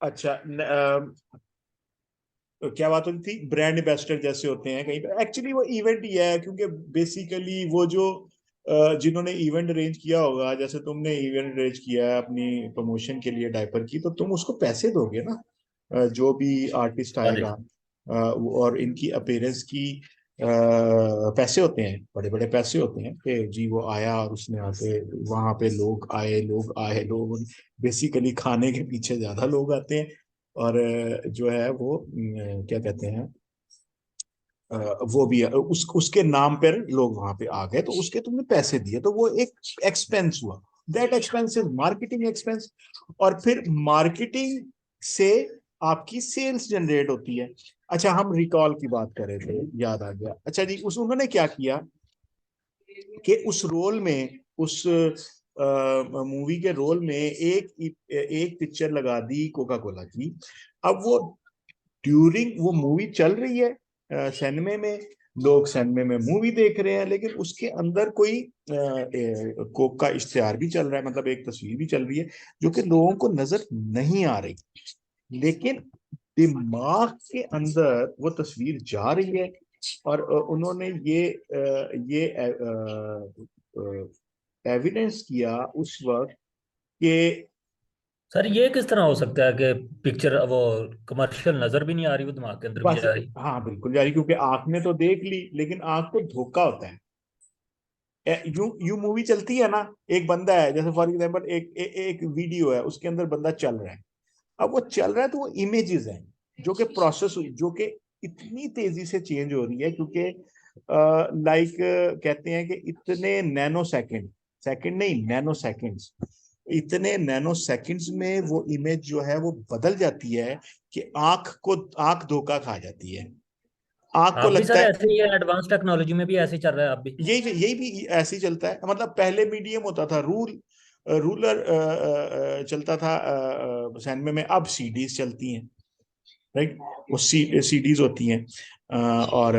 अच्छा क्या बात होती थी, ब्रांड एम्बेसडर जैसे होते हैं कहीं पे, एक्चुअली वो इवेंट ही है, क्योंकि बेसिकली वो जो जिन्होंने इवेंट अरेंज किया होगा, जैसे तुमने इवेंट अरेंज किया है अपनी प्रमोशन के लिए डायपर की, तो तुम उसको पैसे दोगे ना। जो भी आर्टिस्ट हाँ जी। आएगा और इनकी अपेयरेंस की पैसे होते हैं, बड़े बड़े पैसे होते हैं कि जी वो आया और उसने आके वहां पे लोग बेसिकली खाने के पीछे ज्यादा लोग आते हैं। और जो है वो क्या कहते हैं, अ, वो भी उसके नाम पर लोग वहां पे आ गए, तो उसके तुमने पैसे दिए, तो वो एक एक्सपेंस हुआ। That expense is marketing expense. और फिर मार्केटिंग से आपकी सेल्स जनरेट होती है। अच्छा, हम रिकॉल की बात कर रहे थे, याद आ गया। अच्छा जी, उस उन्होंने क्या किया कि उस रोल में, उस मूवी के रोल में एक एक पिक्चर लगा दी कोका कोला की। अब वो ड्यूरिंग वो मूवी चल रही है सिनेमे में, लोग सिनेमे में मूवी देख रहे हैं, लेकिन उसके अंदर कोई कोक का इश्तेहार भी चल रहा है, मतलब एक तस्वीर भी चल रही है जो कि लोगों को नजर नहीं आ रही, लेकिन दिमाग के अंदर वो तस्वीर जा रही है। और उन्होंने ये एविडेंस किया उस वक्त कि सर ये किस तरह हो सकता है कि पिक्चर वो कमर्शियल नजर भी नहीं आ रही, वो दिमाग के अंदर भी बस, जा रही। हाँ बिल्कुल यार, क्योंकि आंख ने तो देख ली, लेकिन आंख को धोखा होता है। यू यू मूवी चलती है ना, एक बंदा है, जैसे फॉर एग्जांपल एक वीडियो है, उसके अंदर बंदा चल रहा है। अब वो चल रहा है तो वो इमेजेस हैं जो कि प्रोसेस हुई, जो कि इतनी तेजी से चेंज हो रही है, क्योंकि लाइक कहते हैं कि इतने नैनो सेकंड, सेकंड नहीं नैनो सेकंड्स, इतने नैनो सेकंड्स में वो इमेज जो है वो बदल जाती है कि आंख धोखा खा जाती है। आंख को आप भी लगता सर है, ऐसे ही एडवांस टेक्नोलॉजी में भी ऐसे ही चल रहा है आप भी। यही भी ऐसे ही चलता है। मतलब पहले मीडियम होता था, रूलर चलता था सिनेमा में, अब सीडीज चलती हैं, राइट। वो सीडीज होती हैं और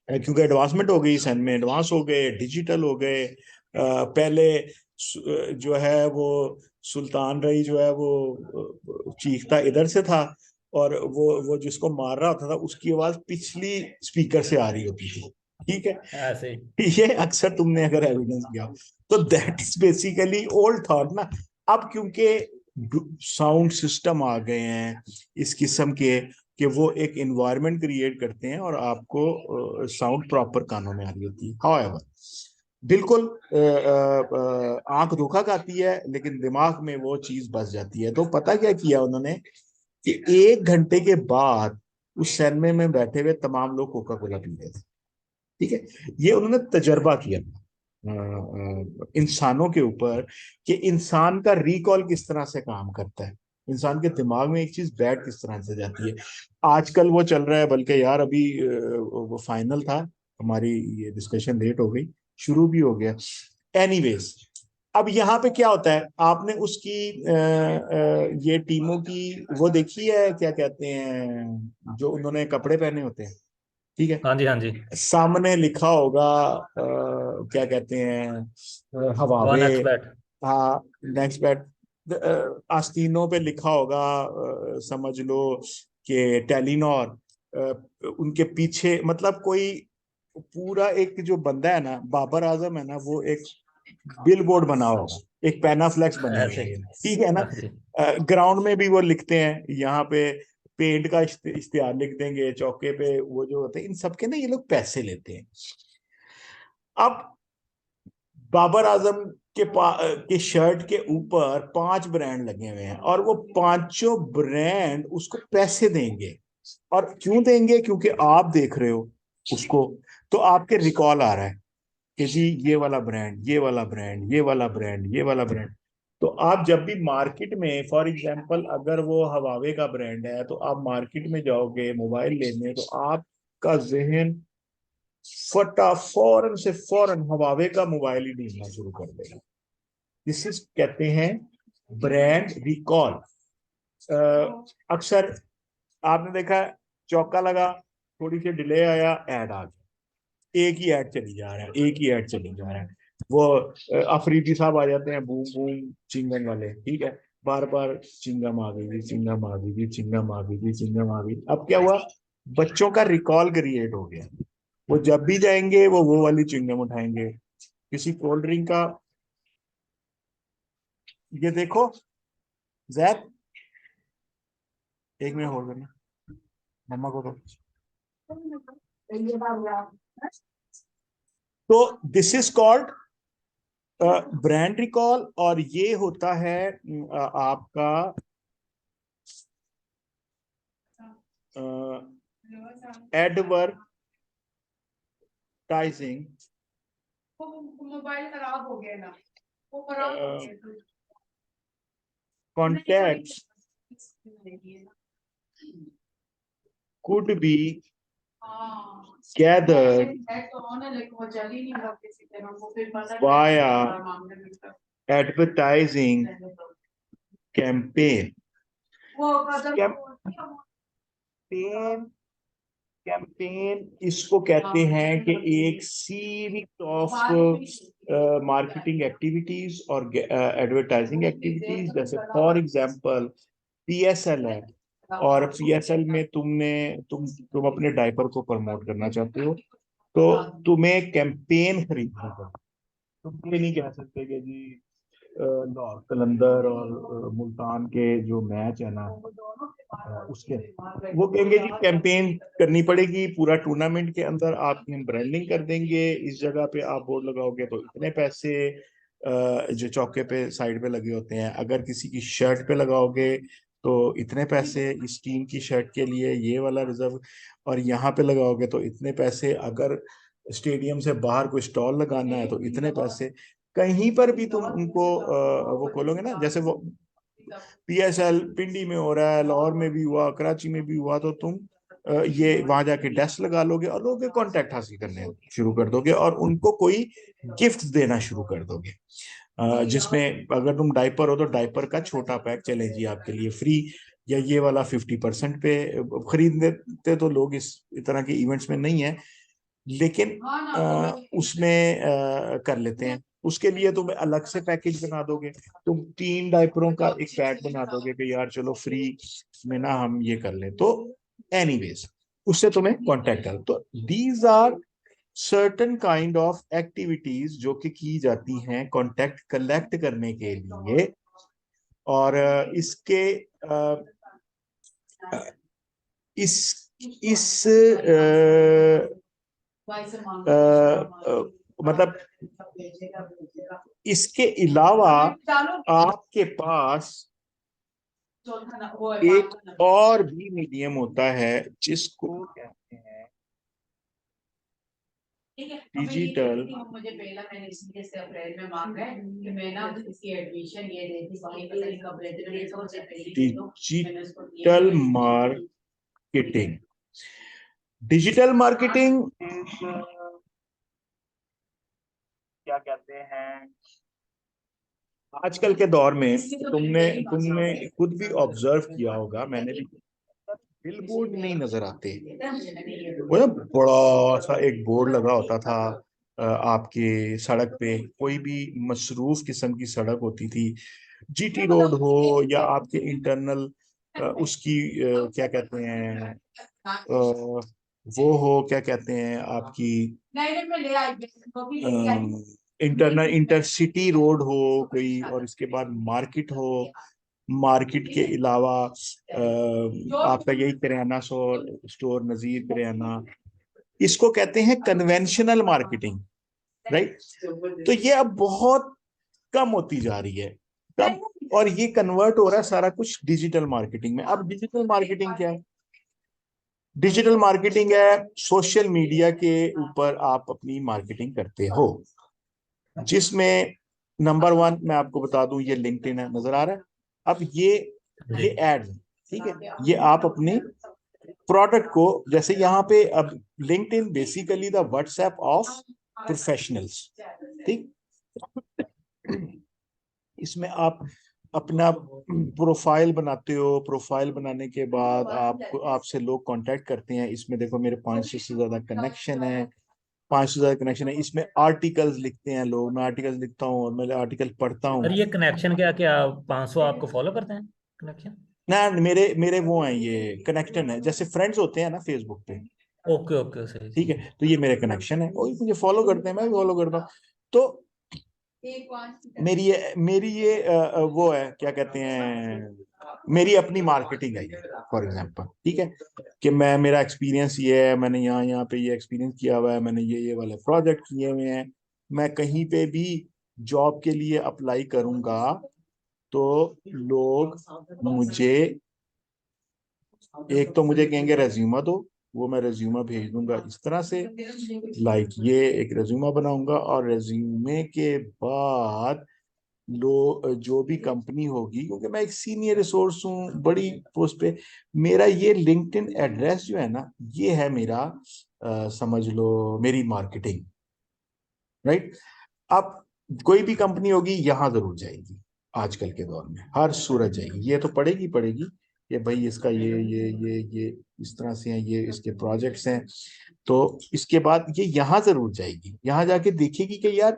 क्योंकि एडवांसमेंट हो गई, सन में एडवांस हो गए, डिजिटल हो गए। पहले जो है वो सुल्तान रही जो है वो चीखता इधर से था, और वो जिसको मार रहा होता था उसकी आवाज पिछली स्पीकर से आ रही होती थी, ठीक है। ऐसे ही। ये अक्सर तुमने अगर एविडेंस किया हो, तो that is basically old thought ना। अब क्योंकि साउंड सिस्टम आ गए हैं इस किस्म के, कि वो एक एनवायरनमेंट क्रिएट करते हैं और आपको साउंड प्रॉपर कानों में आ रही होती है। हाउएवर बिल्कुल आंख धोखा खाती है, लेकिन दिमाग में वो चीज बस जाती है। तो पता क्या किया उन्होंने कि 1 घंटे के बाद उस सिनेमे में बैठे हुए तमाम लोग कोका कोला पी रहे थे, ठीक है। ये उन्होंने तजर्बा किया इंसानों के ऊपर, कि इंसान का रिकॉल किस तरह से काम करता है, इंसान के दिमाग में एक चीज बैठ किस तरह से जाती है। आजकल वो चल रहा है, बल्कि यार अभी वो फाइनल था, हमारी ये डिस्कशन लेट हो गई, शुरू भी हो गया। एनीवेज, अब यहाँ पे क्या होता है, आपने उसकी ये टीमों की वो देखी है, क्या कहते हैं जो उन्होंने कपड़े पहने होते हैं, ठीक है। हाँ जी, हाँ जी। सामने लिखा होगा क्या कहते हैं, वन हवावे। X bat. हाँ, नेक्स्ट बैट। आस्तीनों पे लिखा होगा समझ लो कि टेलीनॉर। उनके पीछे मतलब कोई पूरा एक जो बंदा है ना, बाबर आजम है ना, वो एक बिल बोर्ड बना होगा, एक पैनाफ्लेक्स बने हुए ऐसे हैं, ही। ठीक है ना। हाँ जी। ग्राउंड में भी वो लिखते हैं, यहाँ पे पेंट का इश्तेहार लिख देंगे, चौके पे वो जो होते हैं, इन सबके ना ये लोग पैसे लेते हैं। अब बाबर आजम के शर्ट के ऊपर 5 ब्रांड लगे हुए हैं, और वो पांचों ब्रांड उसको पैसे देंगे। और क्यों देंगे? क्योंकि आप देख रहे हो उसको, तो आपके रिकॉल आ रहा है कि जी ये वाला ब्रांड, ये वाला ब्रांड, ये वाला ब्रांड, ये वाला ब्रांड। तो आप जब भी मार्केट में, फॉर एग्जांपल अगर वो हवावे का ब्रांड है, तो आप मार्केट में जाओगे मोबाइल लेने, तो आपका जहन फटा फौरन से फौरन हवावे का मोबाइल ही ढूंढना शुरू कर देगा। दिस इज कहते हैं ब्रांड रिकॉल। अक्सर आपने देखा, चौका लगा, थोड़ी सी डिले आया, ऐड आ गया, एक ही ऐड चली जा रहा है, एक ही ऐड चली जा रहा है। वो अफरीदी साहब आ जाते हैं, बूम बूम चिंगम वाले, ठीक है। बार बार चिंगम आ गई थी, चिंगम आ गई थी, चिंगम आ गई थी, चिंगम आ गई। अब क्या हुआ, बच्चों का रिकॉल क्रिएट हो गया। वो जब भी जाएंगे वो वाली चिंगम उठाएंगे। किसी कोल्ड ड्रिंक का, ये देखो जैक, एक मिनट होल्ड करना, मम्मा को तो this is called brand recall. और ये होता है आपका एडवर्टाइजिंग, मोबाइल खराब हो गया ना, वो खराब हो गया contacts could be gathered via advertising campaign. Campaign, campaign इसको कहते हैं कि एक सीरीज ऑफ मार्केटिंग एक्टिविटीज और एडवर्टाइजिंग एक्टिविटीज। जैसे फॉर एग्जांपल पीएसएल है, और पीएसएल में तुम अपने डायपर को प्रमोट करना चाहते हो, तो तुम्हें कैंपेन खरीदना पड़ेगा। तुम ये नहीं कह सकते कि जी लाहौर कलंदर और मुल्तान के जो मैच है ना, उसके वो कहेंगे जी कैंपेन करनी पड़ेगी, पूरा टूर्नामेंट के अंदर आप ब्रांडिंग कर देंगे, इस जगह पे आप बोर्ड लगाओगे तो इतने पैसे जो चौके पे साइड पे लगे होते हैं, अगर किसी की शर्ट पे लगाओगे तो इतने पैसे, इस टीम की शर्ट के लिए ये वाला रिजर्व, और यहाँ पे लगाओगे तो इतने पैसे, अगर स्टेडियम से बाहर कोई स्टॉल लगाना है तो इतने पैसे। कहीं पर भी तुम उनको वो खोलोगे ना, जैसे वो पीएसएल पिंडी में हो रहा है, लाहौर में भी हुआ, कराची में भी हुआ, तो तुम ये वहां जाके डेस्क लगा लोगे और लोगों के कांटेक्ट हासिल करने शुरू कर दोगे और उनको कोई गिफ्ट देना शुरू कर दोगे। जिसमें अगर तुम डायपर हो तो डायपर का छोटा पैक चले जी आपके लिए फ्री, या ये वाला 50% पे खरीद लेते तो लोग इस तरह के इवेंट्स में नहीं है, लेकिन उसमें कर लेते हैं। उसके लिए तुम अलग से पैकेज बना दोगे, तुम 3 डायपरों का एक पैक बना दोगे कि यार चलो फ्री में ना हम ये कर लें, तो एनीवेज उससे तुम्हें कांटेक्ट कर। तो these are certain kind of activities जो कि की जाती हैं कांटेक्ट कलेक्ट करने के लिए। और इसके इस मतलब इसके अलावा आपके पास एक और भी मीडियम होता है जिसको कहते हैं डिजिटल। मुझे पहला मैंने इसलिए से अप्रैल में मांगा है कि मैं ना इसकी एडमिशन ये देती भाई पता नहीं कब लेते मेरे सबसे पहले डिजिटल मार्केटिंग। डिजिटल मार्केटिंग क्या कहते हैं, आजकल के दौर में तुमने तुमने खुद भी ऑब्जर्व किया होगा, मैंने भी, बिलबोर्ड नहीं नजर आते। वो ना बड़ा सा एक बोर्ड लगा होता था आपके सड़क पे, कोई भी मसरूफ किस्म की सड़क होती थी, जीटी रोड हो या आपके इंटरनल उसकी क्या कहते हैं वो हो, क्या कहते हैं आपकी इंटरनल इंटरसिटी रोड हो कोई, और इसके बाद मार्केट हो, मार्केट के अलावा आपका यही किराना स्टोर नजीर किराना, इसको कहते हैं कन्वेंशनल मार्केटिंग, राइट। तो ये अब बहुत कम होती जा रही है कम, और ये कन्वर्ट हो रहा है सारा कुछ डिजिटल मार्केटिंग में। अब डिजिटल मार्केटिंग क्या है? डिजिटल मार्केटिंग है सोशल मीडिया के ऊपर आप अपनी मार्केटिंग करते हो, जिसमें नंबर 1 मैं आपको बता दूं, ये लिंक्डइन है, नजर आ रहा है। अब ये एड, ठीक है, ये आप अपने प्रोडक्ट को, जैसे यहाँ पे अब LinkedIn basically the WhatsApp of professionals, ठीक। इसमें आप अपना प्रोफाइल बनाते हो, प्रोफाइल बनाने के बाद आपसे लोग कांटेक्ट करते हैं, इसमें देखो मेरे 500 से ज्यादा कनेक्शन है, 500 कनेक्शन है, इसमें आर्टिकल्स लिखते हैं लोग, मैं आर्टिकल्स लिखता हूँ और मैं आर्टिकल पढ़ता हूँ सर ये कनेक्शन क्या क्या 500 आपको फॉलो करते हैं कनेक्शन? ना। मेरे मेरे वो हैं, ये कनेक्शन है, जैसे फ्रेंड्स होते हैं ना फेसबुक पे, ओके ओके, सही ठीक सही। है, तो ये मेरे कनेक्शन है, वही मुझे फॉलो करते हैं, मैं भी फॉलो करता हूँ। तो मेरी ये वो है, क्या कहते हैं, मेरी अपनी मार्केटिंग है ये, फॉर एग्जांपल, ठीक है, कि मैं, मेरा एक्सपीरियंस ये है, मैंने यहाँ यहाँ पे ये एक्सपीरियंस किया हुआ है, मैंने ये वाले प्रोजेक्ट किए हुए हैं, मैं कहीं पे भी जॉब के लिए अप्लाई करूंगा तो लोग मुझे, एक तो मुझे कहेंगे रेज्यूमा दो, वो मैं रेज्यूमा भेज दूंगा इस तरह से, लाइक ये एक रेज्यूमा बनाऊंगा, और रेज्यूमे के बाद लो जो भी कंपनी होगी, क्योंकि मैं एक सीनियर रिसोर्स हूँ बड़ी पोस्ट पे, मेरा ये लिंक्डइन एड्रेस जो है ना, ये है मेरा समझ लो मेरी मार्केटिंग, राइट। अब कोई भी कंपनी होगी यहाँ जरूर जाएगी, आजकल के दौर में हर सूरत जाएगी, ये तो पड़ेगी पड़ेगी, ये भाई इसका ये इस तरह से है, ये इसके प्रोजेक्ट्स हैं, तो इसके बाद ये यहाँ जरूर जाएगी, यहाँ जाके देखेगी कि यार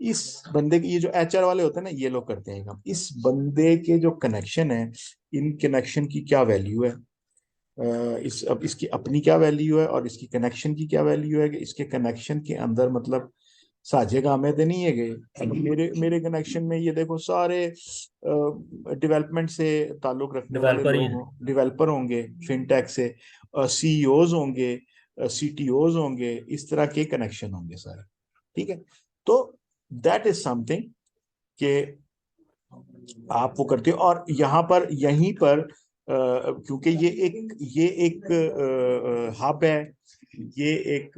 इस बंदे के, ये जो एचआर वाले होते हैं ना, ये लोग करते हैं काम, इस बंदे के जो कनेक्शन है, इन कनेक्शन की क्या वैल्यू है, इस अब इसकी अपनी क्या वैल्यू है, और इसकी कनेक्शन की क्या वैल्यू है, कि इसके कनेक्शन के अंदर मतलब साझे गामे तो नहीं है गए, मेरे मेरे कनेक्शन में ये देखो सारे डेवलपमेंट से ताल्लुक रखने वाले डेवलपर ही लोग हैं। हों, डेवलपर होंगे, फिनटेक से सीईओज होंगे, सीटीओज होंगे, इस तरह के कनेक्शन होंगे सारे, ठीक है। तो दैट इज समथिंग कि आप वो करते हो, और यहाँ पर यहीं पर क्योंकि ये एक हब है, ये एक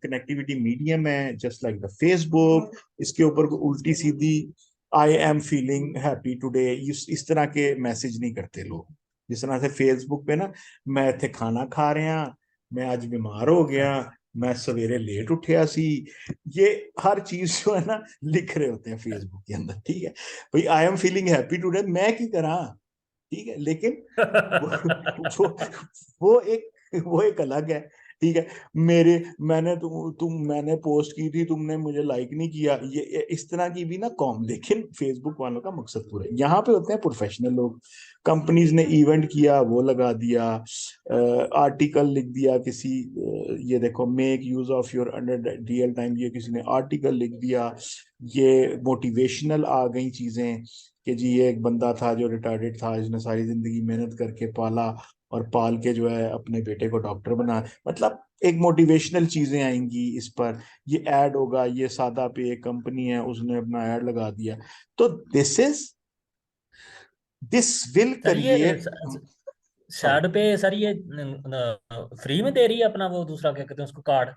कनेक्टिविटी मीडियम है, जस्ट लाइक द फेसबुक, इसके ऊपर कोई उल्टी सीधी I am feeling happy today इस तरह के मैसेज नहीं करते लोग, जिस तरह से फेसबुक पे ना, मैं इतने खाना खा रहा, मैं आज बीमार हो गया, मैं सवेरे लेट उठिया सी, ये हर चीज जो है ना लिख रहे होते हैं फेसबुक के अंदर, ठीक है। भाई आई एम फीलिंग हैप्पी टुडे मैं की करा, ठीक है, लेकिन वो वो वो एक अलग है, ठीक है। मेरे मैंने मैंने पोस्ट की थी, तुमने मुझे लाइक नहीं किया, ये इस तरह की भी ना कॉम, लेकिन फेसबुक वालों का मकसद पूरा है, यहाँ पे होते हैं प्रोफेशनल लोग, कंपनीज ने इवेंट किया वो लगा दिया, आर्टिकल लिख दिया किसी, ये देखो make use of your under real time, ये किसी ने आर्टिकल लिख दिया, ये मोटिवेशनल आ गई चीजें, कि जी ये एक बंदा था जो रिटायर्ड था, इसने सारी जिंदगी मेहनत करके पाला, और पाल के जो है अपने बेटे को डॉक्टर बना, मतलब एक मोटिवेशनल चीजें आएंगी इस पर, ये ऐड होगा, ये सादा पे एक कंपनी है उसने अपना ऐड लगा दिया, तो दिस विल सर ये क्रिएट, सॉरी, शैड पे सर ये फ्री में दे रही है अपना वो दूसरा क्या कहते हैं उसको, कार्ड?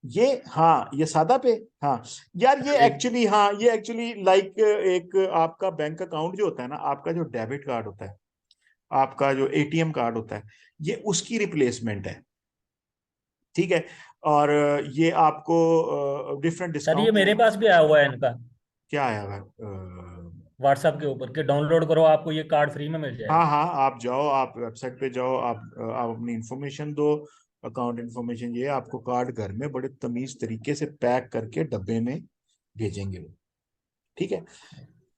ये हाँ ये सादा पे, हाँ यार ये एक्चुअली, हाँ ये एक्चुअली लाइक एक आपका बैंक अकाउंट जो होता है ना, आपका जो डेबिट कार्ड होता है, आपका जो एटीएम कार्ड होता है, ये उसकी रिप्लेसमेंट है, ठीक है। और ये आपको डिफरेंट सर ये डिस्काउंट, मेरे पास भी आया हुआ है इनका, क्या आया हुआ व्हाट्सएप के ऊपर, कि डाउनलोड करो आपको ये कार्ड फ्री में मिल हाँ जाएगा। हाँ, आप जाओ, आप वेबसाइट पे जाओ, आप अपनी इंफॉर्मेशन दो, अकाउंट इंफॉर्मेशन, ये आपको कार्ड घर में बड़े तमीज तरीके से पैक करके डब्बे में भेजेंगे वो, ठीक है।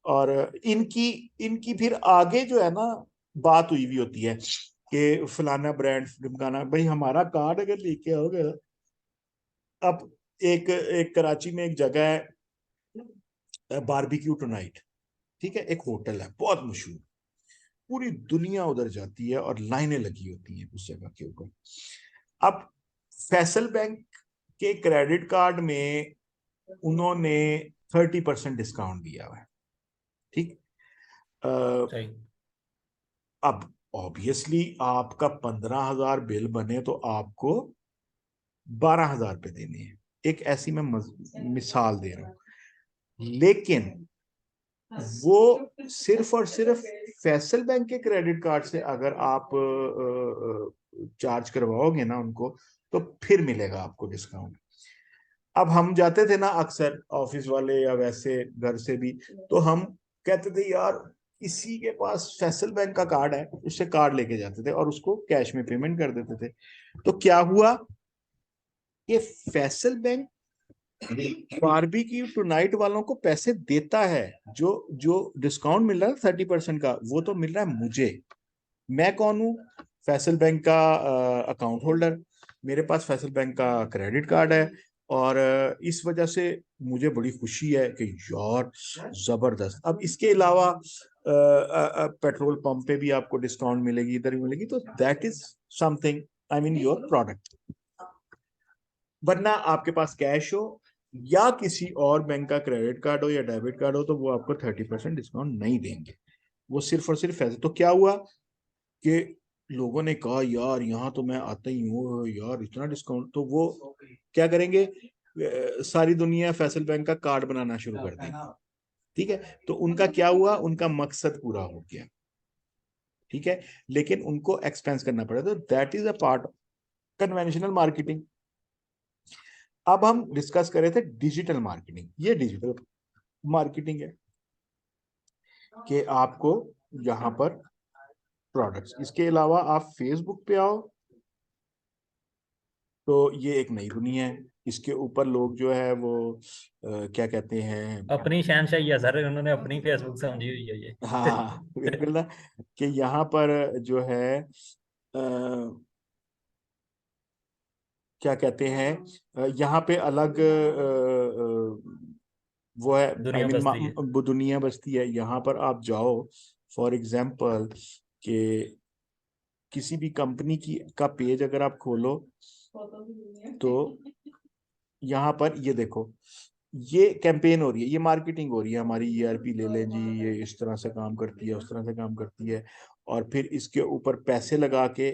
और इनकी इनकी फिर आगे जो है ना बात हुई भी होती है, कि फलाना ब्रांड ढिमकाना, भाई हमारा कार्ड अगर लेके आओगे, अब एक कराची में एक जगह है बारबेक्यू टुनाइट, ठीक है, एक होटल है बहुत मशहूर, पूरी दुनिया उधर जाती है और लाइनें लगी होती हैं उस जगह के ऊपर। अब फैसल बैंक के क्रेडिट कार्ड में उन्होंने 30% डिस्काउंट दिया हुआ है, ठीक। अ, सही। अब ऑब्वियसली आपका 15,000 बिल बने तो आपको 12,000 रुपये देने हैं, एक ऐसी मैं मिसाल दे रहा हूं, लेकिन वो सिर्फ और सिर्फ फैसल बैंक के क्रेडिट कार्ड से अगर आप चार्ज करवाओगे ना उनको, तो फिर मिलेगा आपको डिस्काउंट। अब हम जाते थे ना अक्सर ऑफिस वाले या वैसे घर से भी, तो हम कहते थे यार किसी के पास फैसल बैंक का कार्ड है, उससे कार्ड लेके जाते थे और उसको कैश में पेमेंट कर देते थे, तो क्या हुआ, ये फैसल बैंक बारबेक्यू टुनाइट वालों को पैसे देता है। जो जो डिस्काउंट मिल रहा है 30% का, वो तो मिल रहा है मुझे। मैं कौन हूँ? फैसल बैंक का अकाउंट होल्डर। मेरे पास फैसल बैंक का क्रेडिट कार्ड है, और इस वजह से मुझे बड़ी खुशी है कि यार जबरदस्त। अब इसके अलावा पेट्रोल पंप पे भी आपको डिस्काउंट मिलेगी, इधर भी मिलेगी, तो that is something, I mean your product. वरना आपके पास कैश हो या किसी और बैंक का क्रेडिट कार्ड हो या डेबिट कार्ड हो, तो वो आपको 30% डिस्काउंट नहीं देंगे। वो सिर्फ और सिर्फ ऐसे। तो क्या हुआ कि लोगों ने कहा यार यहाँ तो मैं आता ही हूँ यार, इतना डिस्काउंट, तो वो क्या करेंगे, सारी दुनिया फैसल बैंक का कार्ड बनाना शुरू कर देगी। ठीक है, तो उनका क्या हुआ, उनका मकसद पूरा हो गया। ठीक है, लेकिन उनको एक्सपेंस करना पड़ा, तो that is a part conventional marketing. अब हम डिस्कस कर रहे थे डिजिटल मार्केटिंग। ये डिजिटल मार्केटिंग है कि आपको यहाँ पर प्रोडक्ट्स, इसके अलावा आप फेसबुक पे आओ तो ये एक नई दुनिया है। इसके ऊपर लोग जो है वो क्या कहते हैं, अपनी शहनशाही है सर, उन्होंने अपनी फेसबुक समझी हुई है ये। हाँ बिल्कुल ना, कि यहाँ पर जो है क्या कहते हैं, यहाँ पे अलग वो है, आई दुनिया मीन बसती है। वो दुनिया बसती है। यहाँ पर आप जाओ फॉर एग्जाम्पल कि किसी भी कंपनी की का पेज अगर आप खोलो, तो यहाँ पर ये देखो, ये कैंपेन हो रही है, ये मार्केटिंग हो रही है हमारी। ईआरपी ले लें जी, ये इस तरह से काम करती है, उस तरह से काम करती है, और फिर इसके ऊपर पैसे लगा के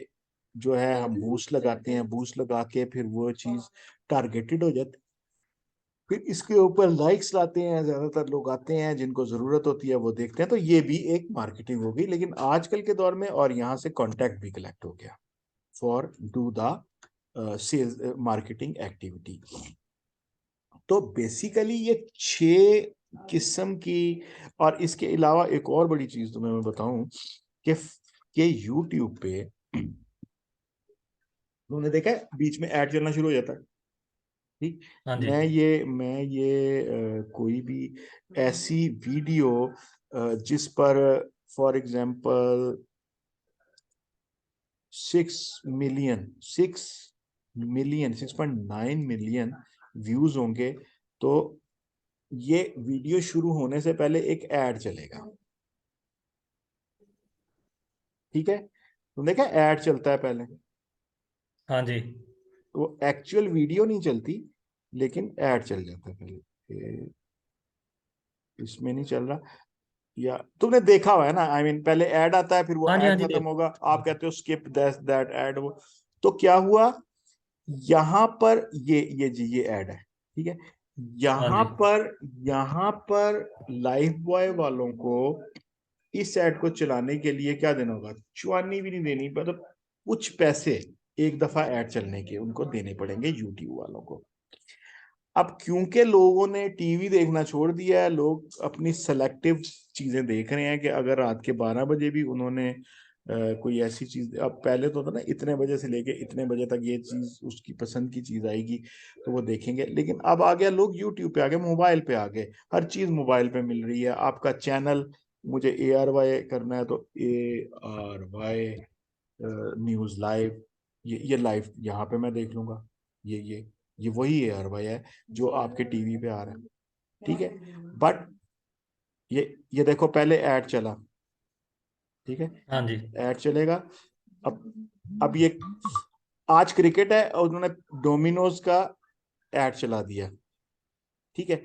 जो है हम बूस्ट लगाते हैं, बूस्ट लगा के फिर वो चीज टारगेटेड हो जाती। फिर इसके ऊपर लाइक्स लाते हैं, ज्यादातर लोग आते हैं, जिनको जरूरत होती है वो देखते हैं। तो ये भी एक मार्केटिंग होगी, लेकिन आजकल के दौर में, और यहाँ से कॉन्टैक्ट भी कलेक्ट हो गया for do the sales marketing activity. तो बेसिकली ये 6 किस्म की। और इसके अलावा एक और बड़ी चीज तुम्हें मैं बताऊं कि यूट्यूब पे तुमने देखा है बीच में ऐड चलना शुरू हो जाता है। ठीक, हाँ जी। मैं ये कोई भी ऐसी वीडियो जिस पर for example 6 million 6.9 million views होंगे, तो ये वीडियो शुरू होने से पहले एक ऐड चलेगा। ठीक है, तुमने देखा ऐड चलता है पहले, हाँ जी। तो वो एक्चुअल वीडियो नहीं चलती, लेकिन ऐड चल जाता है पहले। इसमें नहीं चल रहा, या तुमने देखा हुआ है ना, आई मीन पहले ऐड आता है, फिर वो हाँ जी। हाँ ऐड जी खत्म देख। होगा, आप कहते हो स्किप दैट ऐड। वो तो क्या हुआ, यहाँ पर ये जी ये ऐड है। ठीक है, हाँ यहाँ जी। पर यहाँ पर लाइफ बॉय वालों को इस ऐड को चलाने के लिए क्या देना होगा, चुआनी भी नहीं देनी, मतलब कुछ पैसे एक दफा ऐड चलने के उनको देने पड़ेंगे यूट्यूब वालों को। अब क्योंकि लोगों ने टीवी देखना छोड़ दिया है, लोग अपनी सेलेक्टिव चीजें देख रहे हैं, कि अगर रात के 12 बजे भी उन्होंने कोई ऐसी चीज, अब पहले तो था ना इतने बजे से लेके इतने बजे तक ये चीज उसकी पसंद की चीज आएगी तो वो देखेंगे, लेकिन अब आ गया लोग यूट्यूब पे आ गए, मोबाइल पे आ गए, हर चीज मोबाइल पे मिल रही है। आपका चैनल, मुझे ARY करना है तो ARY न्यूज लाइव, ये लाइव यहाँ पे मैं देख लूंगा। ये वही ARY है जो आपके टीवी पे आ रहा है। ठीक है, बट ये देखो पहले ऐड चला। ठीक है, हाँ जी। ऐड चलेगा। अब ये आज क्रिकेट है और उन्होंने डोमिनोज का ऐड चला दिया। ठीक है,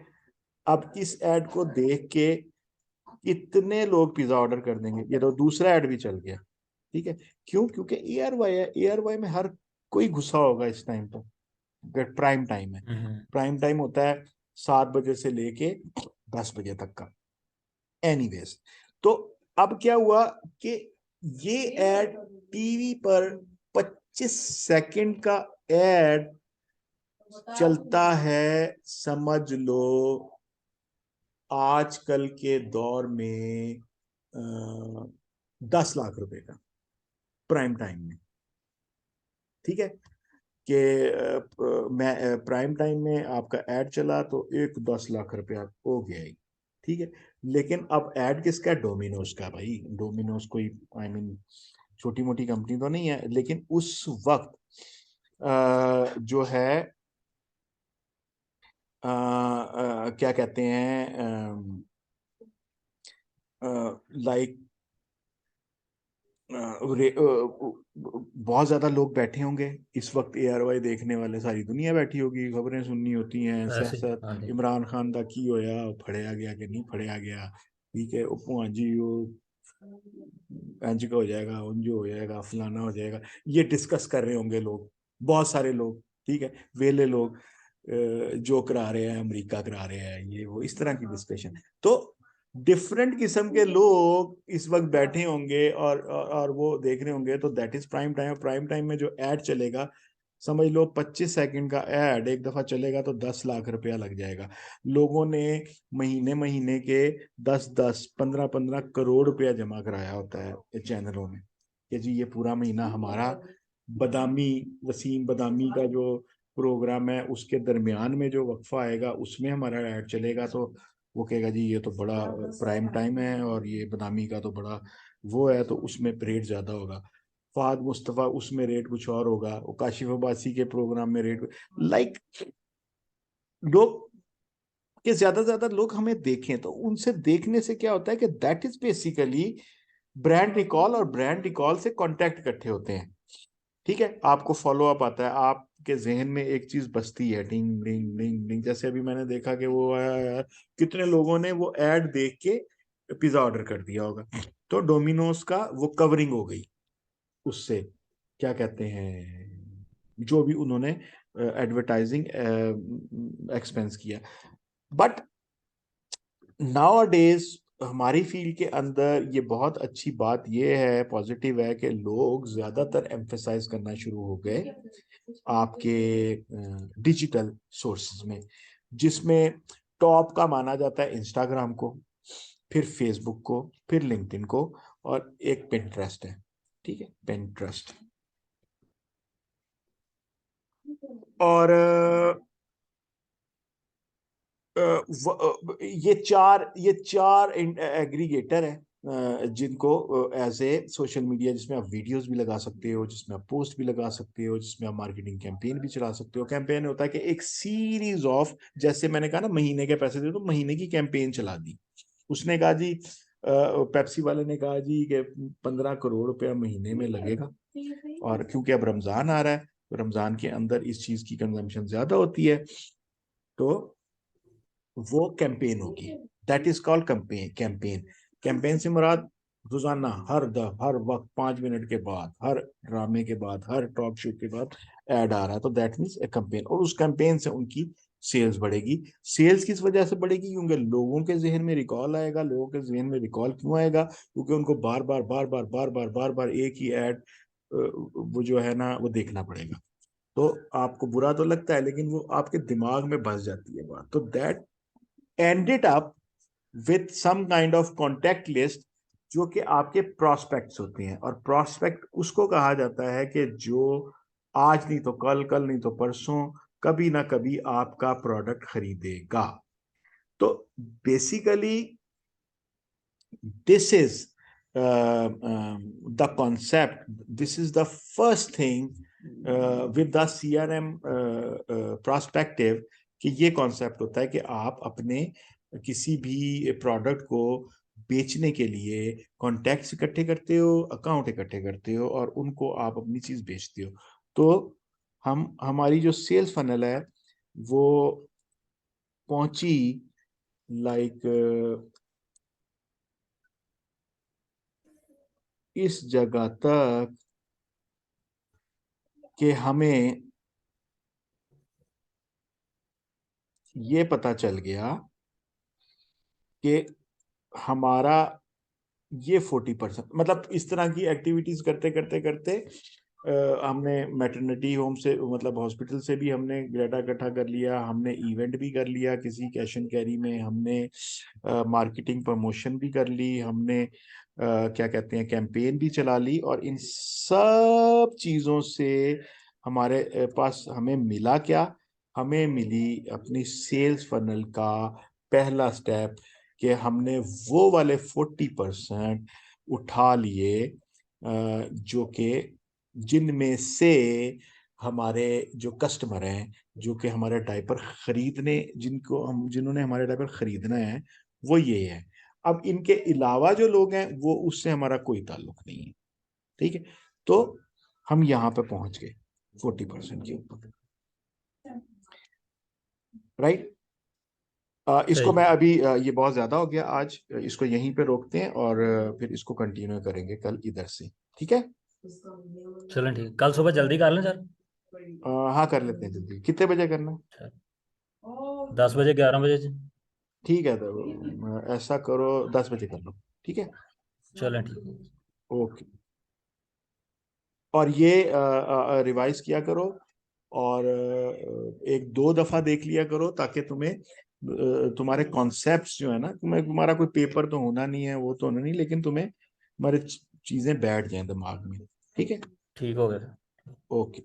अब इस ऐड को देख के कितने लोग पिज्जा ऑर्डर कर देंगे, ये तो दूसरा ऐड भी चल गया। ठीक है, क्यों? क्योंकि ARY है, ARY में हर कोई घुसा होगा इस टाइम पर, प्राइम टाइम है। हम्म। प्राइम टाइम होता है 7 बजे से लेके 10 बजे तक का। एनीवेज, तो अब क्या हुआ कि ये एड टीवी पर 25 सेकंड का एड चलता है, समझ लो आजकल के दौर में 10 लाख रुपए का प्राइम टाइम में। ठीक है, कि मैं प्राइम टाइम में आपका ऐड चला तो एक 10 लाख रुपया हो गया ही, ठीक है। लेकिन अब ऐड किसका है? डोमिनोज का भाई। डोमिनोज कोई आई मीन छोटी मोटी कंपनी तो नहीं है, लेकिन उस वक्त जो है क्या कहते हैं लाइक बहुत ज्यादा लोग बैठे होंगे इस वक्त ARY देखने वाले, सारी दुनिया बैठी होगी, खबरें सुननी होती हैं, ऐसे सियासत, हाँ जी। इमरान खान का की होया, फड़िया गया कि नहीं फड़िया गया, ठीक है, उपमा जी वो इंज का हो जाएगा, उंज हो जाएगा, फलाना हो जाएगा, ये डिस्कस कर रहे होंगे लोग, बहुत सारे लोग, ठीक है, वेले लोग जो करा रहे हैं, अमेरिका करा रहे हैं, ये वो इस तरह की डिस्कशन। तो डिफरेंट किस्म के लोग इस वक्त बैठे होंगे और वो देख रहे होंगे, तो that is prime time. Prime time में जो ऐड चलेगा, समझ लो 25 सेकंड का ऐड एक दफा चलेगा तो 10 लाख रुपया लग जाएगा। लोगों ने महीने महीने के 10-10 15-15 करोड़ रुपया जमा कराया होता है चैनलों में कि जी ये पूरा महीना हमारा बदामी, वसीम बदामी का जो प्रोग्राम है उसके दरमियान में जो वक्फा आएगा उसमें हमारा ऐड चलेगा, तो वो कहेगा जी ये तो बड़ा प्राइम टाइम है और ये बदामी का तो बड़ा वो है, तो उसमें रेट ज्यादा होगा। फहद मुस्तफा उसमें रेट कुछ और होगा, वो काशिफ अब्बासी के प्रोग्राम में रेट लाइक लोग कि ज्यादा से ज्यादा लोग हमें देखें। तो उनसे देखने से क्या होता है कि that is basically brand recall, और ब्रांड रिकॉल से कॉन्टैक्ट इकट्ठे होते हैं, ठीक है। आपको फॉलो अप आता है, आपके जहन में एक चीज बसती है, डिंग डिंग डिंग डिंग। जैसे अभी मैंने देखा कि वो आया यार, कितने लोगों ने वो ऐड देख के पिज्जा ऑर्डर कर दिया होगा, तो डोमिनोज का वो कवरिंग हो गई उससे, क्या कहते हैं, जो भी उन्होंने एडवर्टाइजिंग एक्सपेंस किया। बट नाउ डेज हमारी फील्ड के अंदर ये बहुत अच्छी बात ये है, पॉजिटिव है, कि लोग ज्यादातर एम्फेसाइज करना शुरू हो गए आपके डिजिटल सोर्सेज में, जिसमें टॉप का माना जाता है इंस्टाग्राम को, फिर फेसबुक को, फिर लिंक्डइन को, और एक पिंटरेस्ट है, ठीक है, पिंटरेस्ट। और ये चार एग्रीगेटर है जिनको एज ए सोशल मीडिया, जिसमें आप वीडियोस भी लगा सकते हो, जिसमें आप पोस्ट भी लगा सकते हो, जिसमें आप मार्केटिंग कैंपेन भी चला सकते हो। कैंपेन होता है कि एक सीरीज ऑफ, जैसे मैंने कहा ना महीने के पैसे दे, तो महीने की कैंपेन चला दी। उसने कहा जी पेप्सी वाले ने कहा जी कि 15 करोड़ रुपया महीने में लगेगा, और क्योंकि अब रमजान आ रहा है तो रमजान के अंदर इस चीज की कंजम्पशन ज्यादा होती है, तो वो कैंपेन होगी, that is called campaign. Campaign campaign से मुराद रोजाना, हर वक्त 5 मिनट के बाद, हर ड्रामे के बाद, हर टॉक शो के बाद ऐड आ रहा है, तो दैट मीन्स ए कैंपेन। और उस कैंपेन से उनकी सेल्स बढ़ेगी। सेल्स किस वजह से बढ़ेगी? क्योंकि लोगों के जहन में रिकॉल आएगा। लोगों के जहन में रिकॉल क्यों आएगा? क्योंकि उनको बार बार बार बार बार बार बार बार एक ही ऐड वो जो है ना वो देखना पड़ेगा। तो आपको बुरा तो लगता है, लेकिन वो आपके दिमाग में बस जाती है बात। तो that ended up with some kind of contact list, जो कि आपके प्रोस्पेक्ट्स होते हैं। और प्रोस्पेक्ट उसको कहा जाता है कि जो आज नहीं तो कल, कल नहीं तो परसों, कभी ना कभी आपका प्रोडक्ट खरीदेगा। तो basically this is the concept, this is the first thing with the CRM prospective, कि ये कॉन्सेप्ट होता है कि आप अपने किसी भी प्रोडक्ट को बेचने के लिए कॉन्टैक्ट्स इकट्ठे करते हो, अकाउंट इकट्ठे करते हो, और उनको आप अपनी चीज बेचते हो। तो हमारी जो सेल्स फनल है वो पहुंची लाइक इस जगह तक कि हमें ये पता चल गया कि हमारा ये 40%, मतलब इस तरह की एक्टिविटीज करते करते करते हमने मैटरनिटी होम से, मतलब हॉस्पिटल से भी हमने डाटा इकट्ठा कर लिया, हमने इवेंट भी कर लिया किसी कैश एंड कैरी में, हमने मार्केटिंग प्रमोशन भी कर ली, हमने क्या कहते हैं कैंपेन भी चला ली, और इन सब चीज़ों से हमारे पास हमें मिला क्या? हमें मिली अपनी सेल्स फनल का पहला स्टेप कि हमने वो वाले 40% उठा लिए जो कि जिनमें से हमारे जो कस्टमर हैं, जो कि हमारे डायपर खरीदने, जिन्होंने हमारे डायपर खरीदना है, वो ये है। अब इनके अलावा जो लोग हैं वो उससे हमारा कोई ताल्लुक नहीं है। ठीक है, तो हम यहाँ पे पहुंच गए 40% के ऊपर, राइट। इसको सही। मैं अभी ये बहुत ज्यादा हो गया आज, इसको यहीं पे रोकते हैं और फिर इसको कंटिन्यू करेंगे कल इधर से। ठीक है। चलें ठीक, कल सुबह जल्दी कर लें सर। हाँ कर लेते हैं जल्दी। कितने बजे करना है? अच्छा, 10 बजे 11 बजे से। ठीक है, तो ऐसा करो 10 बजे कर लो। ठीक है। चलें ठीक। ओके। और ये रिवाइज किया करो और एक दो दफा देख लिया करो ताकि तुम्हें तुम्हारे कॉन्सेप्ट्स जो है ना, तुम्हारा कोई पेपर तो होना नहीं है, वो तो होना नहीं, लेकिन तुम्हें तुम्हारे चीजें बैठ जाएं दिमाग में। ठीक है। ठीक हो गया सर। ओके।